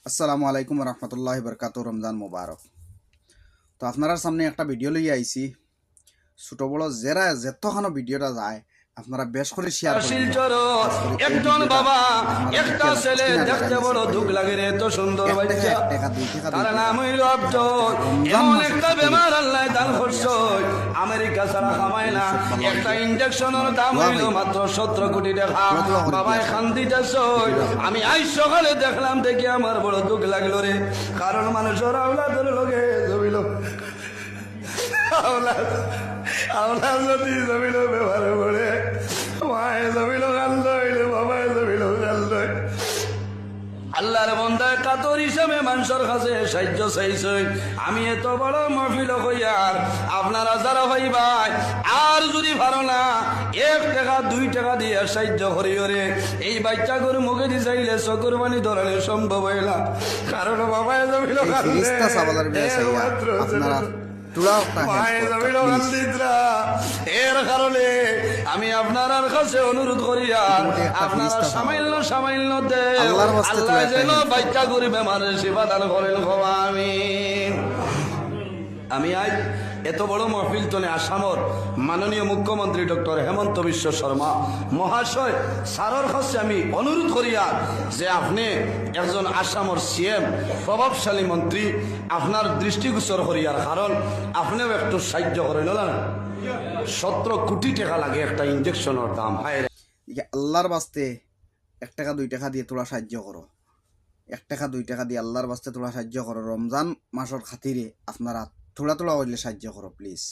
আসসালামু আলাইকুম রহমতুল্লাহি বরকাতু। রমজান মুবারক। তো আপনার সামনে একটা ভিডিও লইয়া আইছি। ছোট বড় যারা যতখানো ভিডিওটা যায় আপনারা বেশ করে শেয়ার করে শিলচর একজন বাবা একটা ছেলে দেখতে বড় দুঃখ লাগে রে, এত সুন্দর বাচ্চা, তার নাম হইল আব্দুল। এমন একটা বেমার আল্লাহ দান করছে, আমেরিকা ছাড়া কামায় না। একটা ইনজেকশনের দাম হইল মাত্র 17 কোটি টাকা। বাবাই খান দিতেছে। আমি আজ সকালে দেখলাম, দেখি আমার বড় দুঃখ লাগলো রে, কারণ মানুষের আওলাদের লগে জমিল আওলাদ যদি জমিল ব্যবহার করে, মায়ে জমিল কান্দ হইলে বাবায় জমিল কান্দ। আল্লাহর বন্দা কাতর হিসাবে মানুষের কাছে সাহায্য চাইছে। আমি এত বড় মহফিল হইয়ার আপনারা যারা ভাই ভাই আর যদি ভালো না 1 টাকা 2 টাকা দিয়ে সাহায্য করিও রে, এই বাচ্চা করে মুখে দিয়ে চাইলে চকুর পানি ধরানো সম্ভব হয় না, কারণ বাবায় জমিল এর কারণে আমি আপনার কাছে অনুরোধ করি, আর আপনারা সামান্য সামান্য দেব, আল্লাহ যেন বাচ্চা করে বেমারের সেবা দান করেন। আমি আজ এত বড় মহফিল তনে আসামর মাননীয় মুখ্যমন্ত্রী ডক্টর হেমন্ত বিশ্ব শর্মা মহাশয় সারর কাছে আমি অনুরোধ করি যে আপনি একজন আসামর সিএম প্রভাবশালী মন্ত্রী, আপনার দৃষ্টিগোচর করিয়ার, কারণ আপনিও একটু সাহায্য করেন না। 17 কোটি টাকা লাগে একটা ইনজেকশনের দাম। আল্লাহর বাস্তে 1 টাকা 2 টাকা দিয়ে তোলা সাহায্য করো। 1 টাকা 2 টাকা দিয়ে আল্লাহর বাস্তে তোলা সাহায্য করো। রমজান মাসের খাতিরে আপনারা থোড়া থোড়া হইলে সাহায্য করো প্লিজ।